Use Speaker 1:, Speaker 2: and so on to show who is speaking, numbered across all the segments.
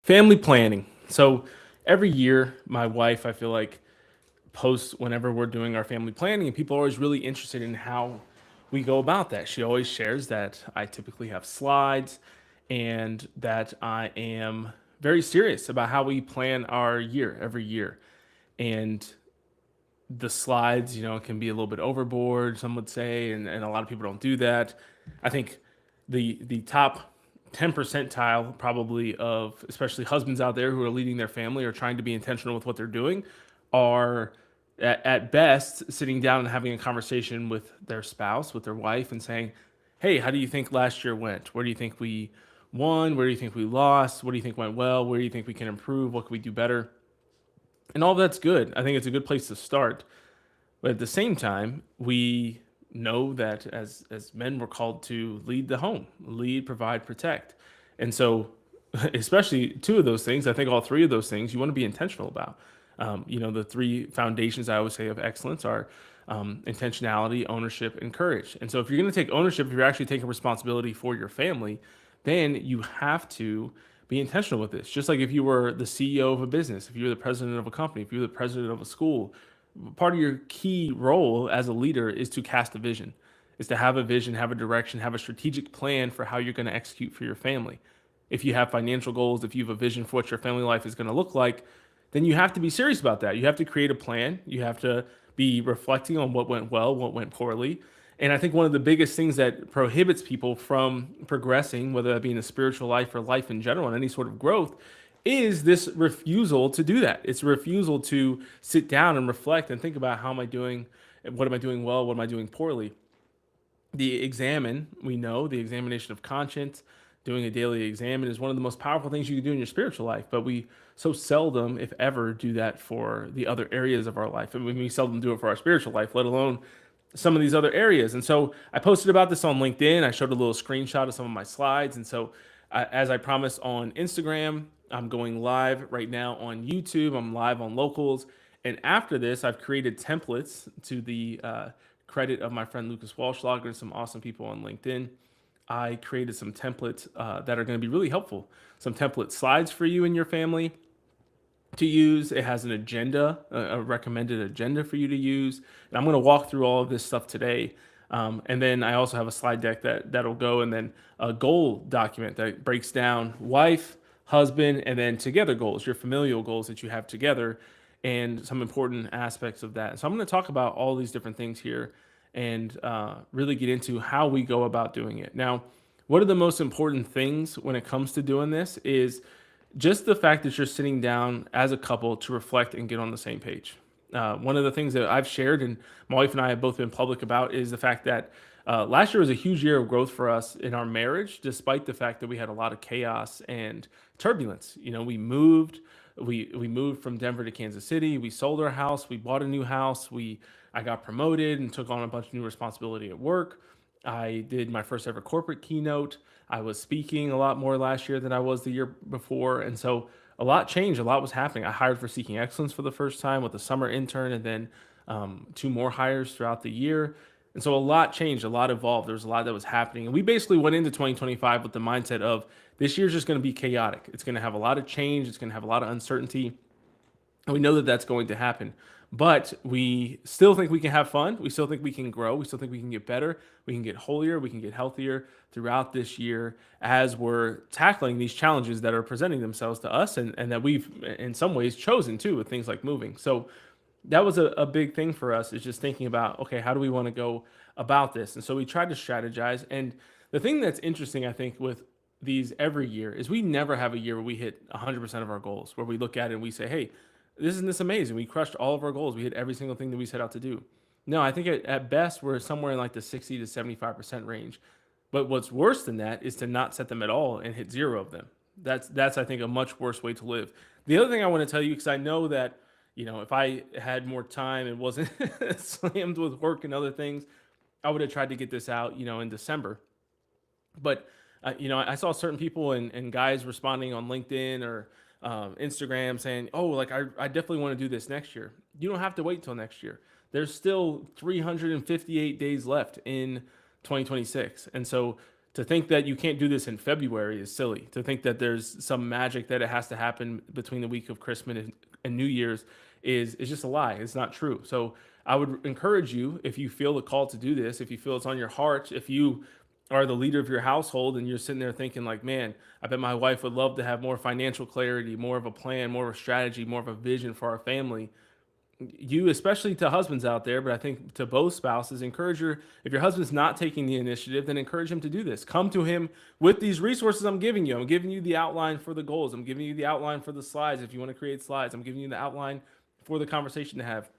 Speaker 1: Family planning. So every year, my wife, I feel like, posts whenever we're doing our family planning, and people are always really interested in how we go about that. She always shares that I typically have slides and that I am very serious about how we plan our year every year. And the slides, can be a little bit overboard, some would say, and a lot of people don't do that. I think the top 10 percentile probably of especially husbands out there who are leading their family or trying to be intentional with what they're doing are at best sitting down and having a conversation with their spouse, with their wife, and saying, hey, how do you think last year went? Where do you think we won? Where do you think we lost? What do you think went well? Where do you think we can improve? What can we do better? And all of that's good. I think it's a good place to start. But at the same time, we know that as men, we're called to lead the home, lead, provide, protect. And so, especially two of those things, I think all three of those things you want to be intentional about. The three foundations I always say of excellence are intentionality, ownership, and courage. And so, if you're going to take ownership, if you're actually taking responsibility for your family, then you have to be intentional with this. Just like if you were the CEO of a business, if you were the president of a company, if you were the president of a school, part of your key role as a leader is to cast a vision, is to have a vision, have a direction, have a strategic plan for how you're going to execute for your family. If you have financial goals, if you have a vision for what your family life is going to look like, then you have to be serious about that. You have to create a plan. You have to be reflecting on what went well, what went poorly. And I think one of the biggest things that prohibits people from progressing, whether that be in a spiritual life or life in general, and any sort of growth, is this refusal to do that. It's a refusal to sit down and reflect and think about how am I doing, what am I doing well, what am I doing poorly. We know the examination of conscience, doing a daily examine is one of the most powerful things you can do in your spiritual life, but we so seldom, if ever, do that for the other areas of our life. And we seldom do it for our spiritual life, let alone some of these other areas. And so I posted about this on LinkedIn. I showed a little screenshot of some of my slides. And so, as I promised on Instagram, I'm going live right now on YouTube. I'm live on Locals. And after this, I've created templates to the credit of my friend Lucas Walschlager and some awesome people on LinkedIn. I created some templates that are going to be really helpful. Some template slides for you and your family to use. It has an agenda, a recommended agenda for you to use. And I'm going to walk through all of this stuff today. And then I also have a slide deck that'll go, and then a goal document that breaks down wife, husband, and then together goals, your familial goals that you have together, and some important aspects of that. So I'm going to talk about all these different things here and really get into how we go about doing it. Now, what are the most important things when it comes to doing this is just the fact that you're sitting down as a couple to reflect and get on the same page. One of the things that I've shared and my wife and I have both been public about is the fact that last year was a huge year of growth for us in our marriage, despite the fact that we had a lot of chaos and turbulence. We moved from Denver to Kansas City. We sold our house. We bought a new house. I got promoted and took on a bunch of new responsibility at work. I did my first ever corporate keynote. I was speaking a lot more last year than I was the year before. And so a lot changed. A lot was happening. I hired for Seeking Excellence for the first time with a summer intern and then two more hires throughout the year. And so a lot changed, a lot evolved. There was a lot that was happening. And we basically went into 2025 with the mindset of this year's just going to be chaotic. It's going to have a lot of change. It's going to have a lot of uncertainty. And we know that that's going to happen. But we still think we can have fun. We still think we can grow. We still think we can get better. We can get holier. We can get healthier throughout this year as we're tackling these challenges that are presenting themselves to us and that we've, in some ways, chosen too with things like moving. So that was a big thing for us is just thinking about, okay, how do we want to go about this? And so we tried to strategize. And the thing that's interesting, I think, with these every year is we never have a year where we hit 100% of our goals, where we look at it and we say, hey, isn't this amazing? We crushed all of our goals. We hit every single thing that we set out to do. No, I think at best we're somewhere in like the 60 to 75% range. But what's worse than that is to not set them at all and hit zero of them. That's I think a much worse way to live. The other thing I want to tell you, because I know that if I had more time and wasn't slammed with work and other things, I would have tried to get this out in December. But I saw certain people and guys responding on LinkedIn or Instagram saying, "Oh, like I definitely want to do this next year." You don't have to wait till next year. There's still 358 days left in 2026, and so To think that you can't do this in February is silly. To think that there's some magic that it has to happen between the week of Christmas and New Year's is just a lie. It's not true. So I would encourage you, if you feel the call to do this, if you feel it's on your heart, if you are the leader of your household and you're sitting there thinking like, man, I bet my wife would love to have more financial clarity, more of a plan, more of a strategy, more of a vision for our family. You, especially to husbands out there, but I think to both spouses, encourage your, if your husband's not taking the initiative, then encourage him to do this. Come to him with these resources I'm giving you. I'm giving you the outline for the goals. I'm giving you the outline for the slides if you want to create slides. I'm giving you the outline for the conversation to have.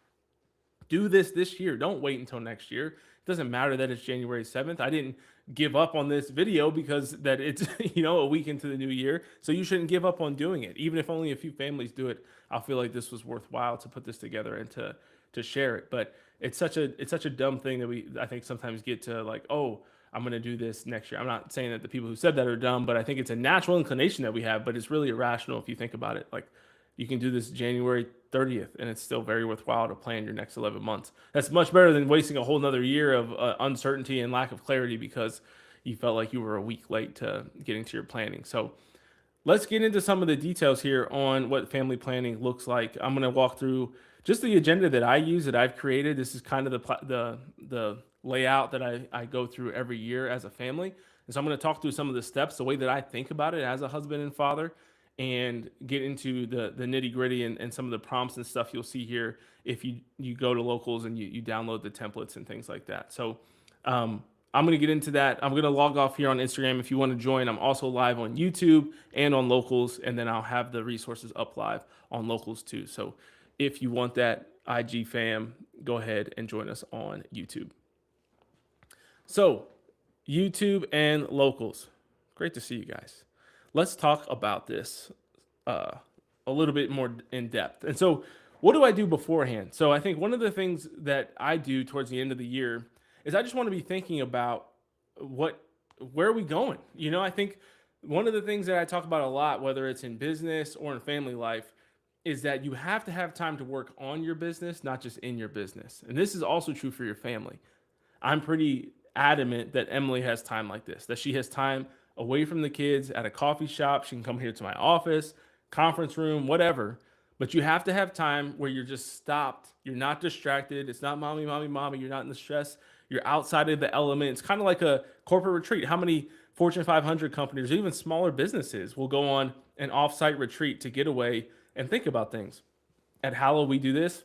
Speaker 1: Do this year. Don't wait until next year. It doesn't matter that it's January 7th. I didn't give up on this video because that it's a week into the new year. So you shouldn't give up on doing it. Even if only a few families do it, I'll feel like this was worthwhile to put this together and to share it. But it's such a dumb thing that we, I think, sometimes get to like, oh, I'm going to do this next year. I'm not saying that the people who said that are dumb, but I think it's a natural inclination that we have, but it's really irrational if you think about it. Like, you can do this January 30th, and it's still very worthwhile to plan your next 11 months. That's much better than wasting a whole nother year of uncertainty and lack of clarity because you felt like you were a week late to getting to your planning. So let's get into some of the details here on what family planning looks like. I'm going to walk through just the agenda that I use, that I've created. This is kind of the layout that I go through every year as a family. And so I'm going to talk through some of the steps, the way that I think about it as a husband and father, and get into the nitty gritty and some of the prompts and stuff you'll see here if you go to Locals and you download the templates and things like that. So I'm going to get into that. I'm going to log off here on Instagram if you want to join. I'm also live on YouTube and on Locals, and then I'll have the resources up live on Locals too. So if you want that, IG fam, go ahead and join us on YouTube. So YouTube and Locals, great to see you guys. Let's talk about this a little bit more in depth. And so what do I do beforehand? So I think one of the things that I do towards the end of the year is I just want to be thinking about where are we going? I think one of the things that I talk about a lot, whether it's in business or in family life, is that you have to have time to work on your business, not just in your business. And this is also true for your family. I'm pretty adamant that Emily has time like this, that she has time away from the kids at a coffee shop. She can come here to my office, conference room, whatever. But you have to have time where you're just stopped. You're not distracted. It's not mommy, mommy, mommy. You're not in the stress. You're outside of the element. It's kind of like a corporate retreat. How many Fortune 500 companies or even smaller businesses will go on an offsite retreat to get away and think about things? At Hallow, we do this.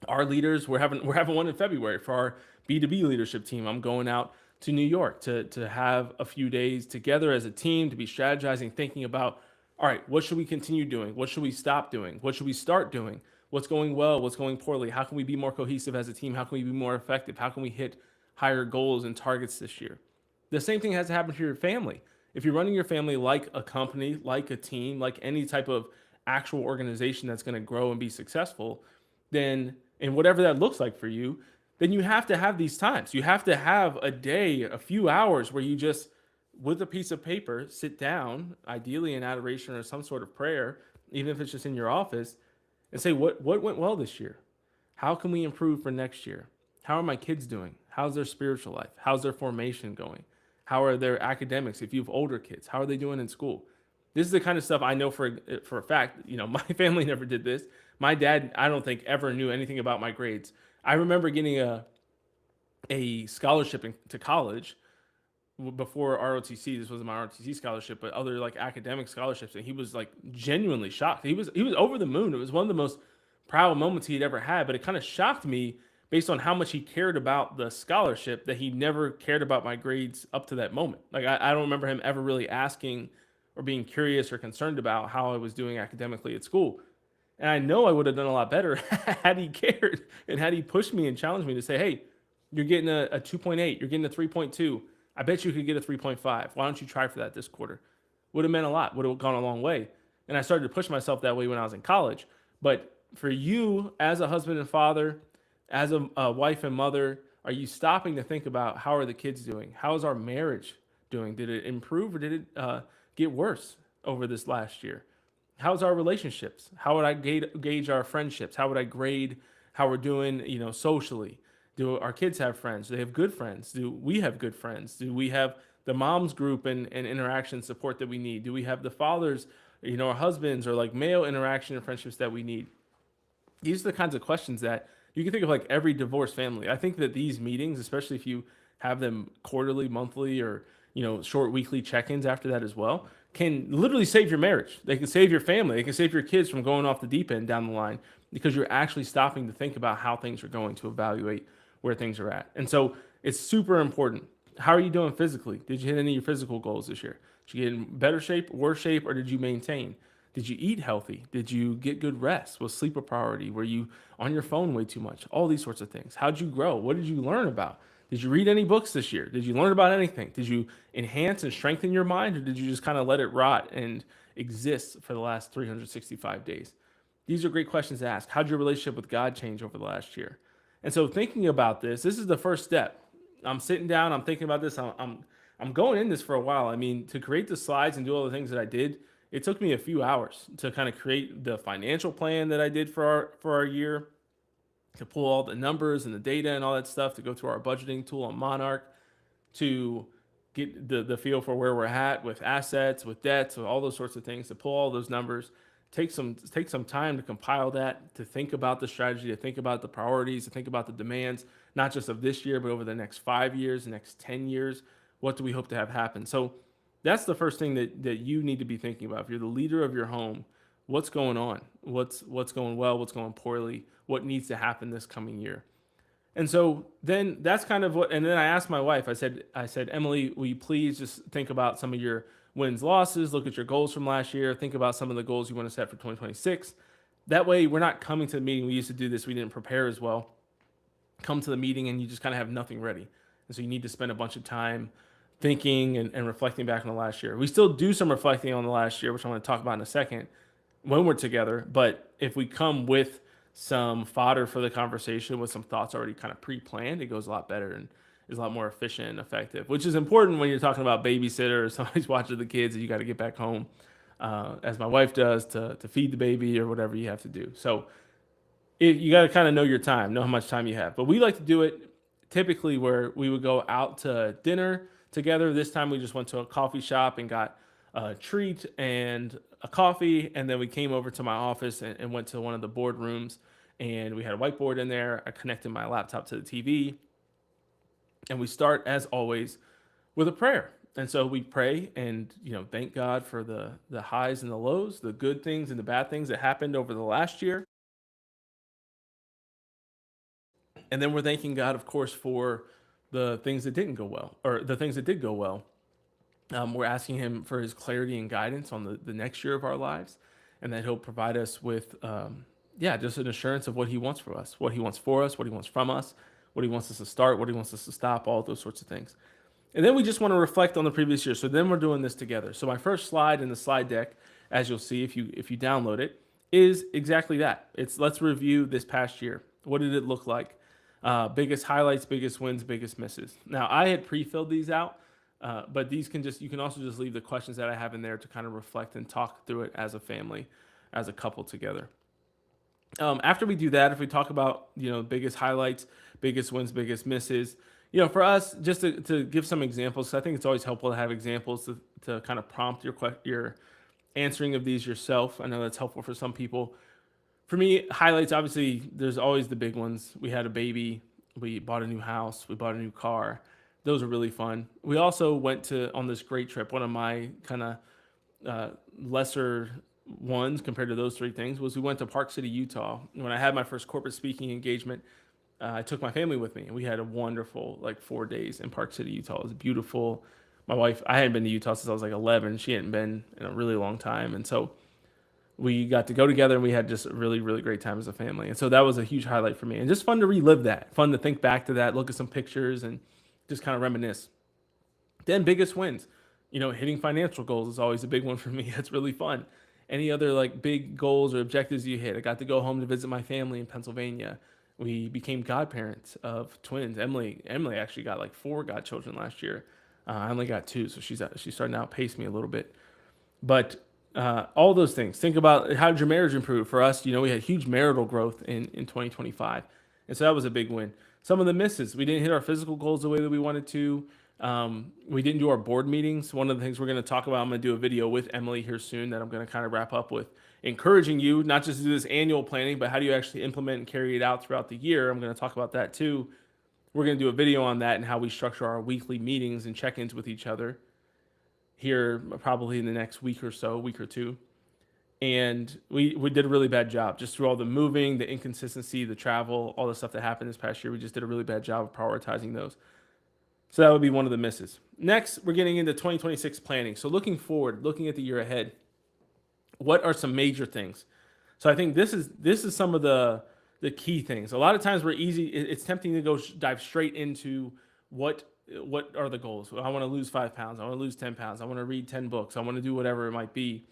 Speaker 1: Our leaders, we're having one in February for our B2B leadership team. I'm going out to New York to have a few days together as a team, to be strategizing, thinking about, all right, what should we continue doing? What should we stop doing? What should we start doing? What's going well? What's going poorly? How can we be more cohesive as a team? How can we be more effective? How can we hit higher goals and targets this year? The same thing has to happen to your family. If you're running your family like a company, like a team, like any type of actual organization that's going to grow and be successful, then, and whatever that looks like for you, then you have to have these times. You have to have a day, a few hours where you just, with a piece of paper, sit down, ideally in adoration or some sort of prayer, even if it's just in your office, and say, what went well this year? How can we improve for next year? How are my kids doing? How's their spiritual life? How's their formation going? How are their academics? If you have older kids, how are they doing in school? This is the kind of stuff I know for a fact. My family never did this. My dad, I don't think, ever knew anything about my grades. I remember getting a scholarship to college before ROTC. This wasn't my ROTC scholarship, but other like academic scholarships, and he was like genuinely shocked. He was over the moon. It was one of the most proud moments he'd ever had. But it kind of shocked me based on how much he cared about the scholarship, that he never cared about my grades up to that moment. Like I don't remember him ever really asking or being curious or concerned about how I was doing academically at school. And I know I would have done a lot better had he cared and had he pushed me and challenged me to say, hey, you're getting a 2.8, you're getting a 3.2. I bet you could get a 3.5. Why don't you try for that this quarter? Would have meant a lot, would have gone a long way. And I started to push myself that way when I was in college. But for you as a husband and father, as a wife and mother, are you stopping to think about how are the kids doing? How is our marriage doing? Did it improve or did it get worse over this last year? How's our relationships? How would I gauge our friendships? How would I grade how we're doing, socially? Do our kids have friends? Do they have good friends? Do we have good friends? Do we have the moms group and interaction support that we need? Do we have the fathers, our husbands, or like male interaction and friendships that we need? These are the kinds of questions that you can think of like every divorced family. I think that these meetings, especially if you have them quarterly, monthly, or short weekly check-ins after that as well, can literally save your marriage. They can save your family. They can save your kids from going off the deep end down the line because you're actually stopping to think about how things are going, to evaluate where things are at. And so it's super important. How are you doing physically? Did you hit any of your physical goals this year? Did you get in better shape, worse shape, or did you maintain? Did you eat healthy? Did you get good rest? Was sleep a priority? Were you on your phone way too much? All these sorts of things. How'd you grow? What did you learn about? Did you read any books this year? Did you learn about anything? Did you enhance and strengthen your mind, or did you just kind of let it rot and exist for the last 365 days? These are great questions to ask. How'd your relationship with God change over the last year? And so thinking about this is the first step. I'm sitting down, I'm thinking about this. I'm going in this for a while. I mean, to create the slides and do all the things that I did, it took me a few hours to kind of create the financial plan that I did for our year, to pull all the numbers and the data and all that stuff, to go through our budgeting tool on Monarch, to get the feel for where we're at with assets, with debts, with all those sorts of things, to pull all those numbers, take some time to compile that, to think about the strategy, to think about the priorities, to think about the demands, not just of this year, but over the next 5 years, the next 10 years. What do we hope to have happen? So that's the first thing that you need to be thinking about. If you're the leader of your home, what's going on? What's going well? What's going poorly? What needs to happen this coming year? And so then that's kind of what. And then I asked my wife. I said, Emily, will you please just think about some of your wins, losses? Look at your goals from last year. Think about some of the goals you want to set for 2026. That way, we're not coming to the meeting. We used to do this. We didn't prepare as well. Come to the meeting and you just kind of have nothing ready. And so you need to spend a bunch of time thinking and reflecting back on the last year. We still do some reflecting on the last year, which I'm going to talk about in a second when we're together. But if we come with some fodder for the conversation, with some thoughts already kind of pre-planned, it goes a lot better and is a lot more efficient and effective, which is important when you're talking about babysitter or somebody's watching the kids and you got to get back home, as my wife does, to feed the baby or whatever you have to do. So you got to kind of know your time, know how much time you have. But we like to do it typically where we would go out to dinner together. This time we just went to a coffee shop and got a treat and a coffee, and then we came over to my office and went to one of the board rooms, and we had a whiteboard in there. I connected my laptop to the TV, and we start as always with a prayer. And so we pray and thank God for the highs and the lows, the good things and the bad things that happened over the last year. And then we're thanking God, of course, for the things that didn't go well, or the things that did go well. We're asking Him for His clarity and guidance on the next year of our lives, and that He'll provide us with, just an assurance of what He wants for us, what He wants for us, what He wants from us, what He wants us to start, what He wants us to stop, all those sorts of things. And then we just want to reflect on the previous year. So then we're doing this together. So my first slide in the slide deck, as you'll see if you download it, is exactly that. It's let's review this past year. What did it look like? Biggest highlights, biggest wins, biggest misses. Now I had pre-filled these out, but you can also just leave the questions that I have in there to kind of reflect and talk through it as a family, as a couple together. After we do that, if we talk about biggest highlights, biggest wins, biggest misses, for us, just to give some examples, 'cause I think it's always helpful to have examples to kind of prompt your answering of these yourself. I know that's helpful for some people. For me, highlights, obviously, there's always the big ones. We had a baby, we bought a new house, we bought a new car. Those are really fun. We also went on this great trip. One of my kind of lesser ones compared to those three things was we went to Park City, Utah. When I had my first corporate speaking engagement, I took my family with me, and we had a wonderful 4 days in Park City, Utah. It was beautiful. My wife, I hadn't been to Utah since I was like 11. She hadn't been in a really long time, and so we got to go together, and we had just a really, really great time as a family. And so that was a huge highlight for me, and just fun to relive that, fun to think back to that, look at some pictures, and just kind of reminisce. Then biggest wins, hitting financial goals is always a big one for me. That's really fun. Any other big goals or objectives you hit? I got to go home to visit my family in Pennsylvania. We became godparents of twins. Emily actually got 4 godchildren last year. I only got 2, so she's starting to outpace me a little bit. But all those things. Think about how did your marriage improve? For us, we had huge marital growth in 2025, and so that was a big win. Some of the misses, we didn't hit our physical goals the way that we wanted to. We didn't do our board meetings. One of the things we're going to talk about, I'm going to do a video with Emily here soon that I'm going to kind of wrap up with, encouraging you not just to do this annual planning, but how do you actually implement and carry it out throughout the year. I'm going to talk about that too. We're going to do a video on that and how we structure our weekly meetings and check-ins with each other here probably in the next week or so, week or two. And we did a really bad job just through all the moving, the inconsistency, the travel, all the stuff that happened this past year. We just did a really bad job of prioritizing those. So that would be one of the misses. Next, we're getting into 2026 planning. So looking forward, looking at the year ahead, what are some major things? So I think this is some of the key things. A lot of times we're easy. It's tempting to go dive straight into what are the goals. I want to lose 5 pounds. I want to lose 10 pounds. I want to read 10 books. I want to do whatever it might be.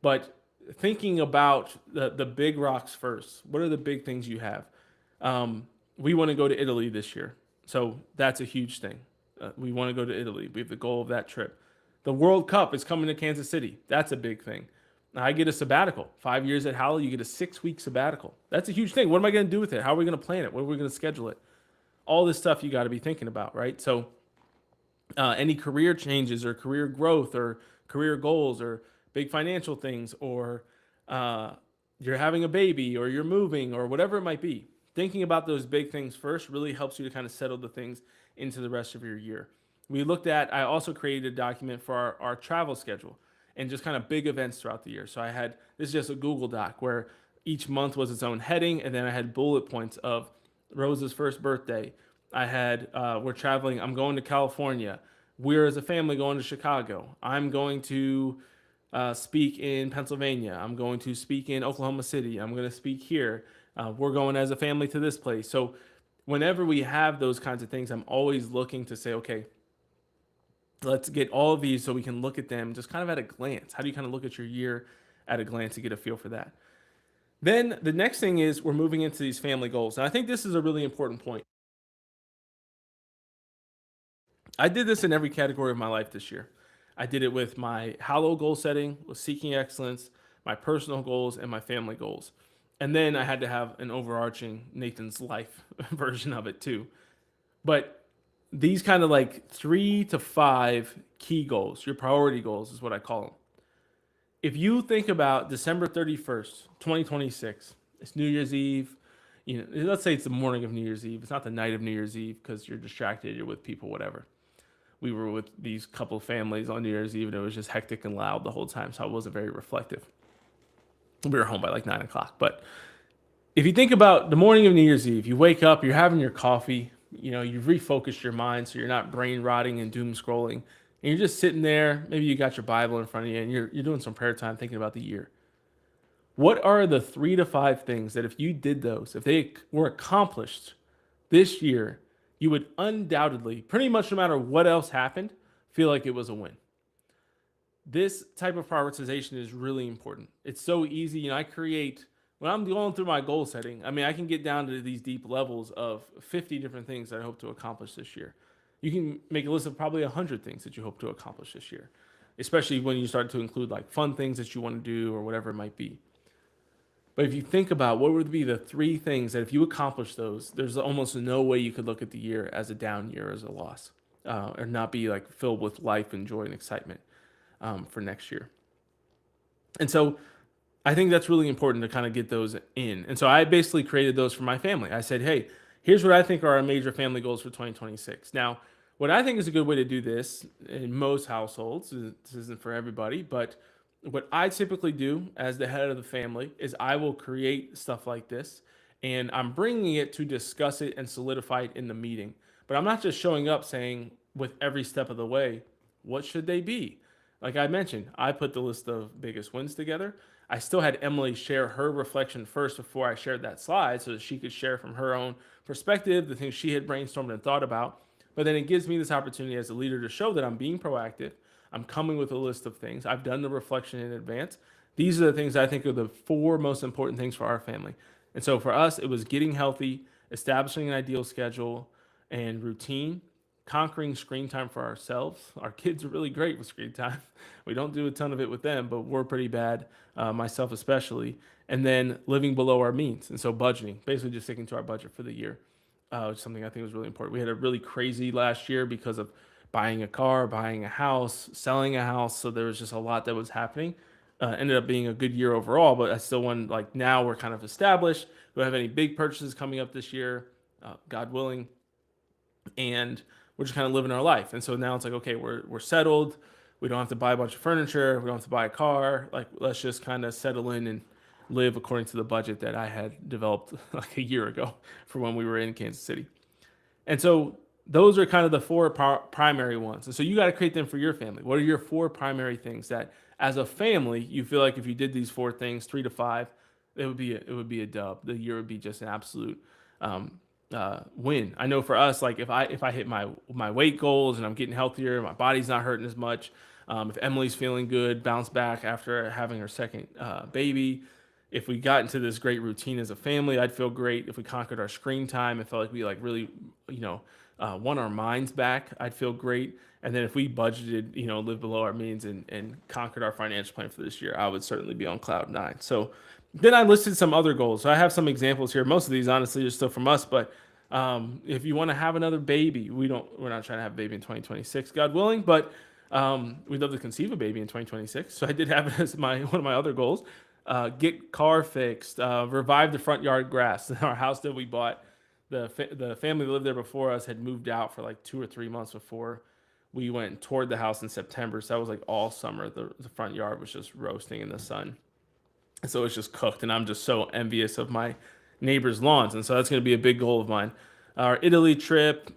Speaker 1: But thinking about the big rocks first. What are the big things you have? We want to go to Italy this year, so that's a huge thing. We want to go to Italy. We have the goal of that trip. The World Cup is coming to Kansas City. That's a big thing. I get a sabbatical. 5 years at Howell, you get a 6-week sabbatical. That's a huge thing. What am I going to do with it? How are we going to plan it? What are we going to schedule it? All this stuff you got to be thinking about, right? So, any career changes or career growth or career goals or big financial things or you're having a baby or you're moving or whatever it might be. Thinking about those big things first really helps you to kind of settle the things into the rest of your year. I also created a document for our travel schedule and just kind of big events throughout the year. So this is just a Google Doc where each month was its own heading. And then I had bullet points of Rose's first birthday. We're traveling. I'm going to California. We're as a family going to Chicago. I'm going to speak in Pennsylvania. I'm going to speak in Oklahoma City. I'm going to speak here. We're going as a family to this place. So whenever we have those kinds of things, I'm always looking to say, okay, let's get all of these so we can look at them just kind of at a glance. How do you kind of look at your year at a glance to get a feel for that? Then the next thing is we're moving into these family goals. And I think this is a really important point. I did this in every category of my life this year. I did it with my Hallow goal setting, with seeking excellence, my personal goals, and my family goals. And then I had to have an overarching Nathan's life version of it too. But these kind of like 3 to 5 key goals, your priority goals is what I call them. If you think about December 31st, 2026, it's New Year's Eve. Let's say it's the morning of New Year's Eve. It's not the night of New Year's Eve because you're distracted, you're with people, whatever. We were with these couple families on New Year's Eve and it was just hectic and loud the whole time, so I wasn't very reflective. We were home by like 9 o'clock. But if you think about the morning of New Year's Eve, you wake up, you're having your coffee, you've refocused your mind so you're not brain rotting and doom scrolling. And you're just sitting there, maybe you got your Bible in front of you and you're doing some prayer time thinking about the year. What are the 3 to 5 things that if you did those, if they were accomplished this year, you would undoubtedly, pretty much no matter what else happened, feel like it was a win? This type of prioritization is really important. It's so easy. When I'm going through my goal setting, I can get down to these deep levels of 50 different things that I hope to accomplish this year. You can make a list of probably 100 things that you hope to accomplish this year, especially when you start to include like fun things that you want to do or whatever it might be. But if you think about what would be the 3 things that if you accomplish those, there's almost no way you could look at the year as a down year, as a loss, or not be like filled with life and joy and excitement for next year. And so I think that's really important to kind of get those in. And so I basically created those for my family. I said, hey, here's what I think are our major family goals for 2026. Now, what I think is a good way to do this in most households, this isn't for everybody, but what I typically do as the head of the family is I will create stuff like this and I'm bringing it to discuss it and solidify it in the meeting. But I'm not just showing up saying with every step of the way, what should they be? Like I mentioned, I put the list of biggest wins together. I still had Emily share her reflection first before I shared that slide so that she could share from her own perspective the things she had brainstormed and thought about. But then it gives me this opportunity as a leader to show that I'm being proactive. I'm coming with a list of things. I've done the reflection in advance. These are the things I think are the 4 most important things for our family. And so for us, it was getting healthy, establishing an ideal schedule and routine, conquering screen time for ourselves. Our kids are really great with screen time. We don't do a ton of it with them, but we're pretty bad, myself especially. And then living below our means. And so budgeting, basically just sticking to our budget for the year, which is something I think was really important. We had a really crazy last year because of buying a car, buying a house, selling a house. So there was just a lot that was happening. Ended up being a good year overall, but I still want, like, now we're kind of established. We don't have any big purchases coming up this year, God willing, and we're just kind of living our life. And so now it's like, okay, we're settled. We don't have to buy a bunch of furniture. We don't have to buy a car. Like, let's just kind of settle in and live according to the budget that I had developed like a year ago for when we were in Kansas City. And so those are kind of the four primary ones. And so you got to create them for your family. What are your four primary things that, as a family, you feel like if you did these four things, 3 to 5, it would be a dub. The year would be just an absolute um, win. I know for us, like if I hit my weight goals and I'm getting healthier, my body's not hurting as much. If Emily's feeling good, bounce back after having her second baby. If we got into this great routine as a family, I'd feel great. If we conquered our screen time, it felt like we like really, you know, won our minds back. I'd feel great. And then if we budgeted, live below our means and conquered our financial plan for this year, I would certainly be on cloud nine. So then I listed some other goals. So I have some examples here. Most of these, honestly, are still from us. But if you want to have another baby, we're not trying to have a baby in 2026, God willing. But we'd love to conceive a baby in 2026. So I did have it as one of my other goals. Get car fixed, revive the front yard grass. Our house that we bought, the family that lived there before us had moved out for like 2 or 3 months before we went and toured the house in September. So that was like all summer. The front yard was just roasting in the sun. And so it's just cooked. And I'm just so envious of my neighbors' lawns. And so that's going to be a big goal of mine. Our Italy trip,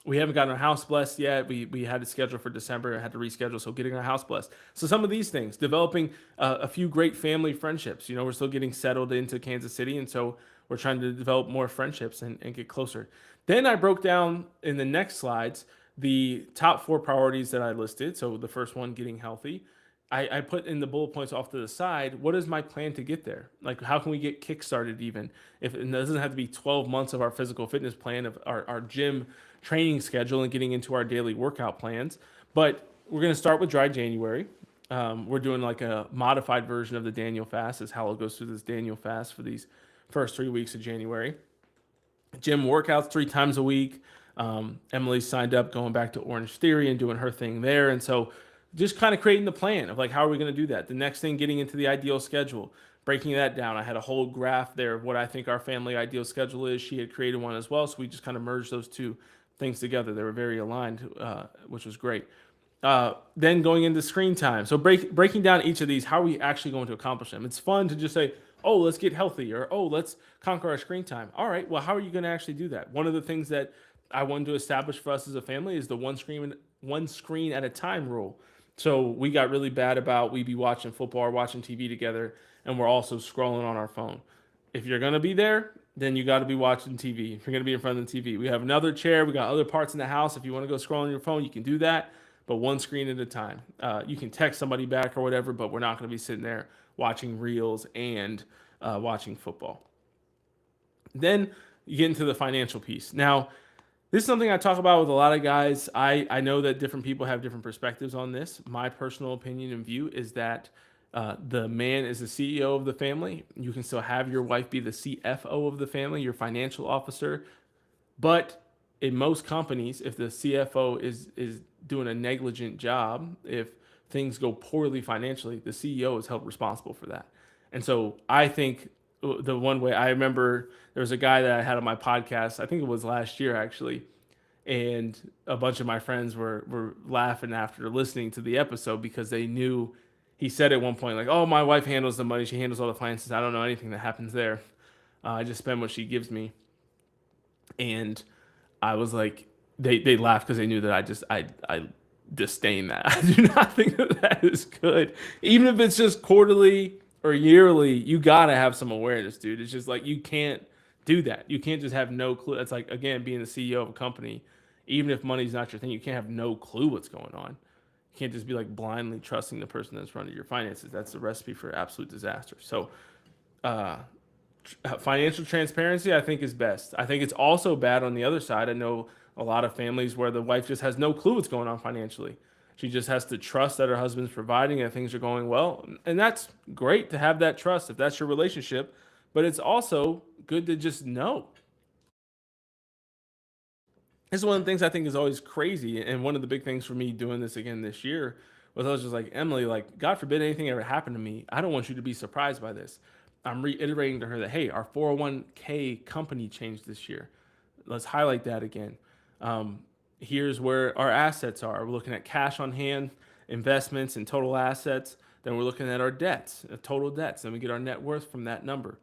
Speaker 1: we haven't gotten our house blessed yet. We had it scheduled for December and had to reschedule. So getting our house blessed. So some of these things, developing a few great family friendships. We're still getting settled into Kansas City. And so we're trying to develop more friendships and get closer. Then I broke down in the next slides the top four priorities that I listed. So the first one, getting healthy. I put in the bullet points off to the side, what is my plan to get there? Like, how can we get kickstarted even? If it doesn't have to be 12 months of our physical fitness plan, of our gym training schedule and getting into our daily workout plans. But we're going to start with dry January. We're doing like a modified version of the Daniel fast, as Howell goes through this Daniel fast for these first 3 weeks of January. Gym workouts 3 times a week. Emily signed up going back to Orange Theory and doing her thing there. And so just kind of creating the plan of like, how are we going to do that? The next thing, getting into the ideal schedule, breaking that down. I had a whole graph there of what I think our family ideal schedule is. She had created one as well. So we just kind of merged those two things together. They were very aligned, which was great. Then going into screen time. So breaking down each of these, how are we actually going to accomplish them? It's fun to just say, oh, let's get healthy, or oh, let's conquer our screen time. All right, well, how are you going to actually do that? One of the things that I wanted to establish for us as a family is the one screen at a time rule. So we got really bad about, we'd be watching football or watching TV together, and we're also scrolling on our phone. If you're going to be there, then you got to be watching TV. If you're going to be in front of the TV, we have another chair. We got other parts in the house. If you want to go scroll on your phone, you can do that, but one screen at a time. You can text somebody back or whatever, but we're not going to be sitting there watching reels and watching football. Then you get into the financial piece. Now, this is something I talk about with a lot of guys. I know that different people have different perspectives on this. My personal opinion and view is that the man is the CEO of the family. You can still have your wife be the CFO of the family, your financial officer. But in most companies, if the CFO is doing a negligent job, if things go poorly financially, the CEO is held responsible for that. And so I think the one way, I remember there was a guy that I had on my podcast, I think it was last year actually, and a bunch of my friends were laughing after listening to the episode because they knew he said at one point, like, oh, my wife handles the money, she handles all the finances, I don't know anything that happens there. I just spend what she gives me. And I was like, they laughed because they knew that I disdain that. I do not think that is good. Even if it's just quarterly or yearly, you gotta have some awareness, dude. It's just like, you can't do that. You can't just have no clue. It's like, again, being the CEO of a company, even if money's not your thing, you can't have no clue what's going on. You can't just be like blindly trusting the person that's running your finances. That's the recipe for absolute disaster. So financial transparency, I think, is best. I think it's also bad on the other side. I know a lot of families where the wife just has no clue what's going on financially. She just has to trust that her husband's providing and things are going well. And that's great to have that trust if that's your relationship. But it's also good to just know. This is one of the things I think is always crazy. And one of the big things for me doing this again this year was I was just like, Emily, like, God forbid anything ever happened to me. I don't want you to be surprised by this. I'm reiterating to her that, hey, our 401k company changed this year. Let's highlight that again. Um, Here's where our assets are. We're looking at cash on hand, investments, and total assets. Then we're looking at our debts, total debts. Then we get our net worth from that number.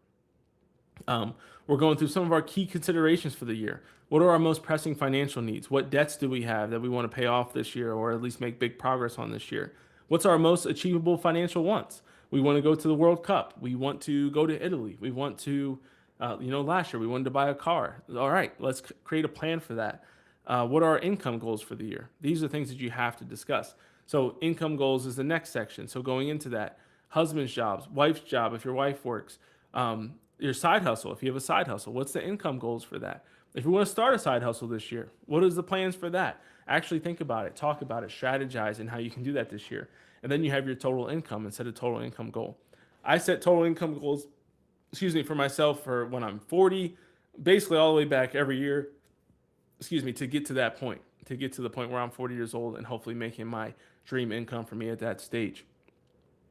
Speaker 1: Um, we're going through some of our key considerations for the year. What are our most pressing financial needs? What debts do we have that we want to pay off this year or at least make big progress on this year? What's our most achievable financial wants? We want to go to the World Cup. We want to go to Italy. We want to, last year we wanted to buy a car. All right, let's create a plan for that. What are our income goals for the year? These are things that you have to discuss. So, income goals is the next section. So, going into that, husband's jobs, wife's job, if your wife works, your side hustle, if you have a side hustle, what's the income goals for that? If you want to start a side hustle this year, what is the plans for that? Actually think about it, talk about it, strategize and how you can do that this year. And then you have your total income and set a total income goal. I set total income goals, for myself for when I'm 40, basically all the way back every year, to get to that point, to get to the point where I'm 40 years old and hopefully making my dream income for me at that stage.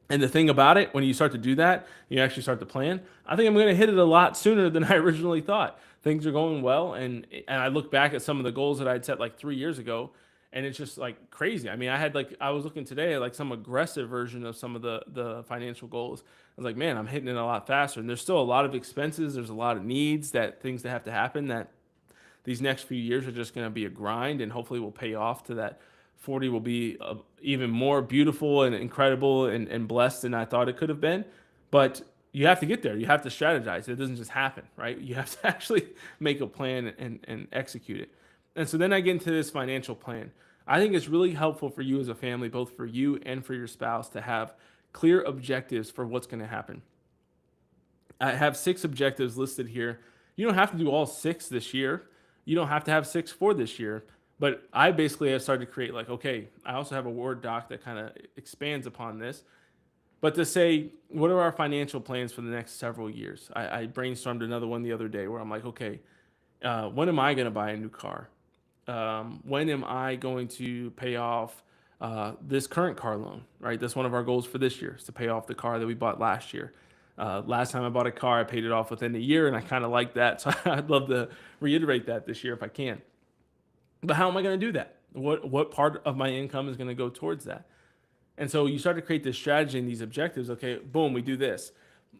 Speaker 1: And the thing about it, when you start to do that, you actually start to plan. I think I'm going to hit it a lot sooner than I originally thought. Things are going well, and I look back at some of the goals that I'd set like 3 years ago, and it's just like crazy. I mean, I was looking today at like some aggressive version of some of the financial goals. I was like, man, I'm hitting it a lot faster, and there's still a lot of expenses. There's a lot of needs that things that have to happen that these next few years are just going to be a grind and hopefully will pay off to that 40 will be even more beautiful and incredible and blessed than I thought it could have been. But you have to get there. You have to strategize. It doesn't just happen, right? You have to actually make a plan and execute it. And so then I get into this financial plan. I think it's really helpful for you as a family, both for you and for your spouse, to have clear objectives for what's going to happen. I have 6 objectives listed here. You don't have to do all 6 this year. You don't have to have 6 for this year. But I basically have started to create like, okay, I also have a Word doc that kind of expands upon this. But to say, what are our financial plans for the next several years? I brainstormed another one the other day where I'm like, okay, when am I going to buy a new car? When am I going to pay off this current car loan, right? That's one of our goals for this year is to pay off the car that we bought last year. Last time I bought a car, I paid it off within a year, and I kind of like that. So I'd love to reiterate that this year if I can. But how am I going to do that? What part of my income is going to go towards that? And so you start to create this strategy and these objectives. Okay, boom, we do this.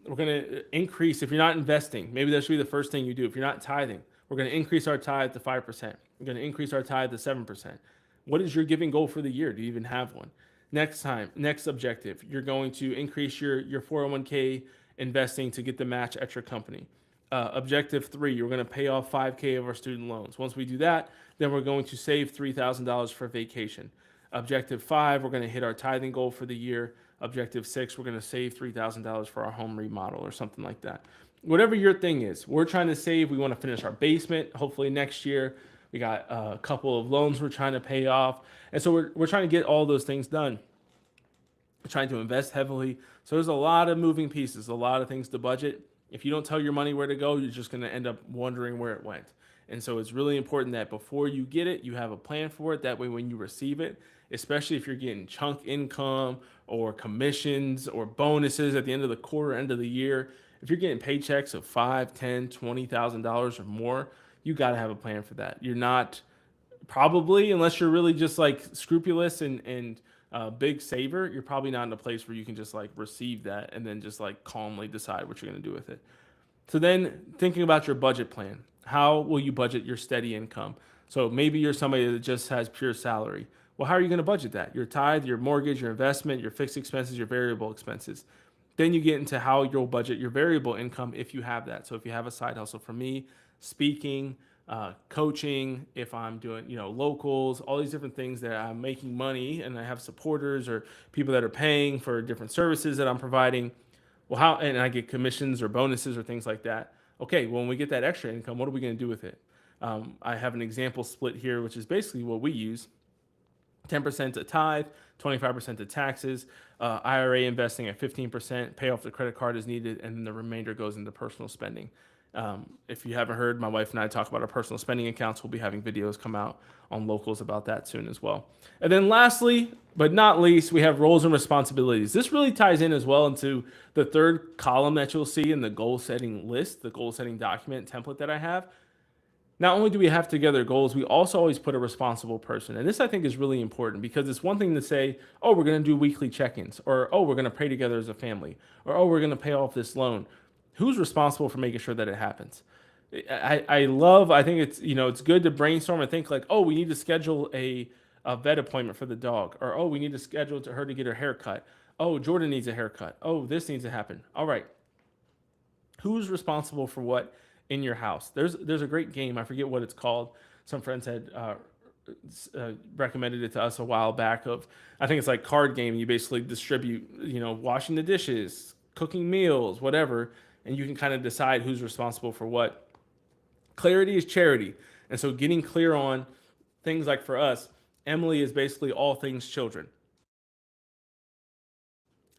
Speaker 1: We're going to increase. If you're not investing, maybe that should be the first thing you do. If you're not tithing, we're going to increase our tithe to 5%. We're going to increase our tithe to 7%. What is your giving goal for the year? Do you even have one? Next objective, you're going to increase your 401k investing to get the match at your company. Objective 3, you're going to pay off 5K of our student loans. Once we do that, then we're going to save $3,000 for vacation. Objective 5, we're going to hit our tithing goal for the year. Objective 6, we're going to save $3,000 for our home remodel or something like that. Whatever your thing is, we're trying to save. We want to finish our basement hopefully next year. We got a couple of loans we're trying to pay off. And so we're trying to get all those things done. We're trying to invest heavily. So there's a lot of moving pieces, a lot of things to budget. If you don't tell your money where to go, you're just going to end up wondering where it went. And so it's really important that before you get it, you have a plan for it. That way, when you receive it, especially if you're getting chunk income or commissions or bonuses at the end of the quarter, end of the year, if you're getting paychecks of $5, 10, $20,000 or more, you got to have a plan for that. You're not probably, unless you're really just like scrupulous and big saver, you're probably not in a place where you can just like receive that and then just like calmly decide what you're going to do with it. So then thinking about your budget plan, how will you budget your steady income? So maybe you're somebody that just has pure salary. Well, how are you going to budget that? Your tithe, your mortgage, your investment, your fixed expenses, your variable expenses. Then you get into how you'll budget your variable income if you have that. So if you have a side hustle, for me, speaking, coaching, if I'm doing, locals, all these different things that I'm making money and I have supporters or people that are paying for different services that I'm providing. Well, and I get commissions or bonuses or things like that. Okay, well, when we get that extra income, what are we going to do with it? I have an example split here, which is basically what we use. 10% to tithe, 25% to taxes, IRA investing at 15%, pay off the credit card as needed, and then the remainder goes into personal spending. If you haven't heard, my wife and I talk about our personal spending accounts. We'll be having videos come out on Locals about that soon as well. And then lastly, but not least, we have roles and responsibilities. This really ties in as well into the third column that you'll see in the goal setting list, the goal setting document template that I have. Not only do we have together goals, we also always put a responsible person. And this I think is really important because it's one thing to say, oh, we're going to do weekly check-ins, or oh, we're going to pray together as a family, or oh, we're going to pay off this loan. Who's responsible for making sure that it happens? I think it's, it's good to brainstorm and think like, oh, we need to schedule a vet appointment for the dog, or oh, we need to schedule to her to get her hair cut. Oh, Jordan needs a haircut. Oh, this needs to happen. All right. Who's responsible for what in your house? There's a great game. I forget what it's called. Some friends had recommended it to us a while back. I think it's like card game. You basically distribute, washing the dishes, cooking meals, whatever, and you can kind of decide who's responsible for what. Clarity is charity, and so getting clear on things like for us, Emily is basically all things children.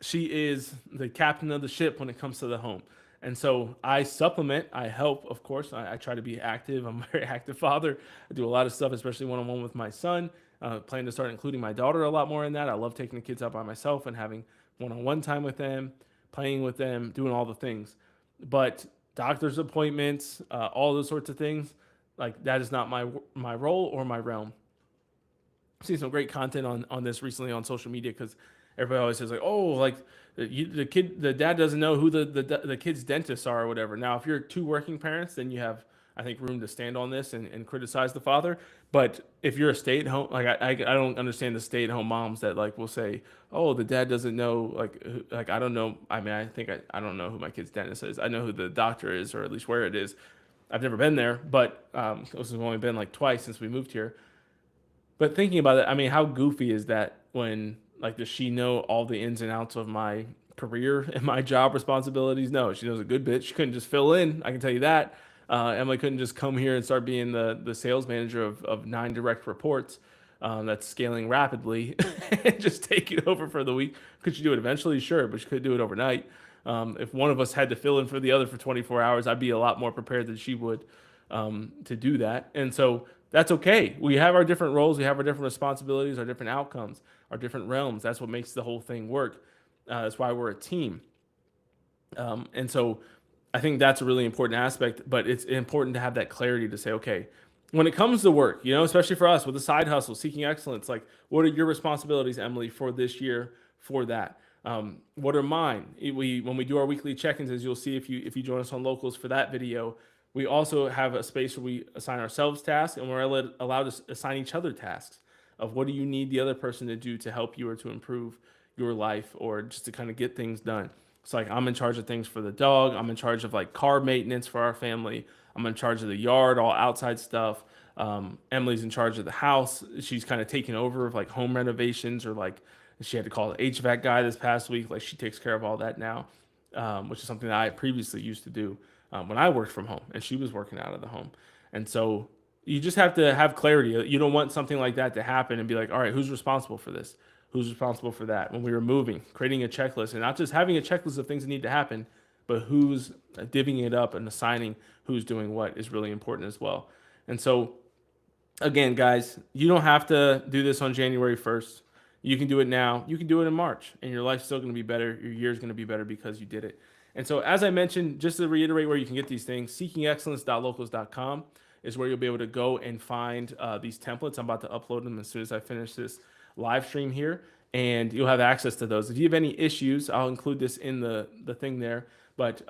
Speaker 1: She is the captain of the ship when it comes to the home. And so I supplement, I help, of course. I try to be active. I'm a very active father. I do a lot of stuff, especially one on one with my son. Plan to start including my daughter a lot more in that. I love taking the kids out by myself and having one on one time with them, playing with them, doing all the things. But doctor's appointments, all those sorts of things, like that is not my role or my realm. I've seen some great content on this recently on social media because everybody always says like, oh, like the dad doesn't know who the kid's dentists are or whatever. Now, if you're two working parents, then you have, I think, room to stand on this and criticize the father. But if you're a stay at home, like I don't understand the stay at home moms that like will say, oh, the dad doesn't know, like I don't know. I mean, I don't know who my kid's dentist is. I know who the doctor is, or at least where it is. I've never been there, but this has only been like twice since we moved here. But thinking about it, I mean, how goofy is that when, like, does she know all the ins and outs of my career and my job responsibilities? No, she knows a good bit. She couldn't just fill in. I can tell you that. Emily couldn't just come here and start being the sales manager of 9 direct reports that's scaling rapidly and just take it over for the week. Could she do it eventually? Sure, but she could do it overnight. If one of us had to fill in for the other for 24 hours, I'd be a lot more prepared than she would to do that. And so that's okay. We have our different roles, we have our different responsibilities, our different outcomes, our different realms. That's what makes the whole thing work. That's why we're a team. And so I think that's a really important aspect, but it's important to have that clarity to say, okay, when it comes to work, especially for us with the side hustle, seeking excellence, like what are your responsibilities, Emily, for this year, for that? What are mine? When we do our weekly check-ins, as you'll see if you join us on Locals for that video, we also have a space where we assign ourselves tasks and we're allowed to assign each other tasks of what do you need the other person to do to help you or to improve your life or just to kind of get things done. It's like I'm in charge of things for the dog. I'm in charge of like car maintenance for our family. I'm in charge of the yard, all outside stuff. Emily's in charge of the house. She's kind of taking over of like home renovations or like she had to call the HVAC guy this past week. Like she takes care of all that now, which is something that I previously used to do when I worked from home and she was working out of the home. And so you just have to have clarity. You don't want something like that to happen and be like, all right, who's responsible for this? Who's responsible for that? When we were moving, creating a checklist and not just having a checklist of things that need to happen, but who's divvying it up and assigning who's doing what is really important as well. And so, again, guys, you don't have to do this on January 1st. You can do it now. You can do it in March, and your life's still going to be better. Your year's going to be better because you did it. And so, as I mentioned, just to reiterate where you can get these things, seekingexcellence.locals.com is where you'll be able to go and find these templates. I'm about to upload them as soon as I finish this live stream here, and you'll have access to those. If you have any issues, I'll include this in the thing there, but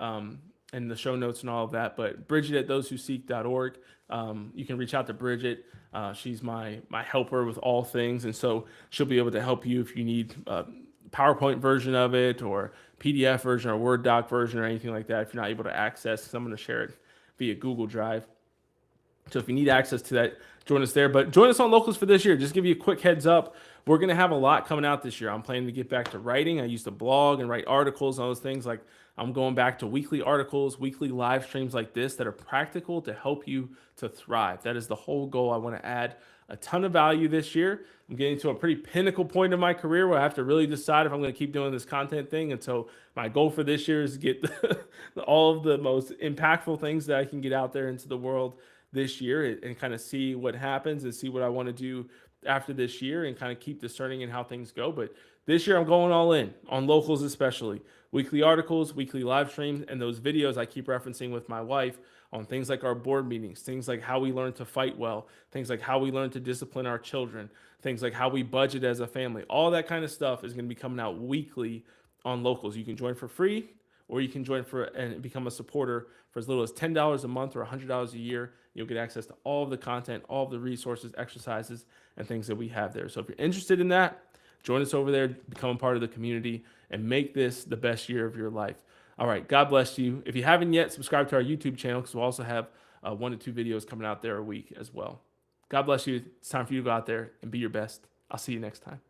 Speaker 1: in the show notes and all of that. But Bridget at thosewhoseek.org, you can reach out to Bridget. She's my helper with all things, and so she'll be able to help you if you need PowerPoint version of it or PDF version or Word doc version or anything like that. If you're not able to access, because I'm going to share it via Google Drive. So if you need access to that, join us there. But join us on Locals for this year. Just give you a quick heads up. We're going to have a lot coming out this year. I'm planning to get back to writing. I used to blog and write articles and all those things. Like I'm going back to weekly articles, weekly live streams like this that are practical to help you to thrive. That is the whole goal I want to add. a ton of value this year. I'm getting to a pretty pinnacle point in my career where I have to really decide if I'm going to keep doing this content thing. And so my goal for this year is to get all of the most impactful things that I can get out there into the world this year, and kind of see what happens and see what I want to do after this year, and kind of keep discerning in how things go. But this year I'm going all in on locals, especially weekly articles, weekly live streams, and those videos I keep referencing with my wife on things like our board meetings, things like how we learn to fight well, things like how we learn to discipline our children, things like how we budget as a family. All that kind of stuff is going to be coming out weekly on locals. You can join for free, or you can join for and become a supporter for as little as $10 a month or $100 a year. You'll get access to all of the content, all of the resources, exercises, and things that we have there. So if you're interested in that, join us over there, become a part of the community, and make this the best year of your life. All right, God bless you. If you haven't yet, subscribe to our YouTube channel, because we'll also have 1 to 2 videos coming out there a week as well. God bless you. It's time for you to go out there and be your best. I'll see you next time.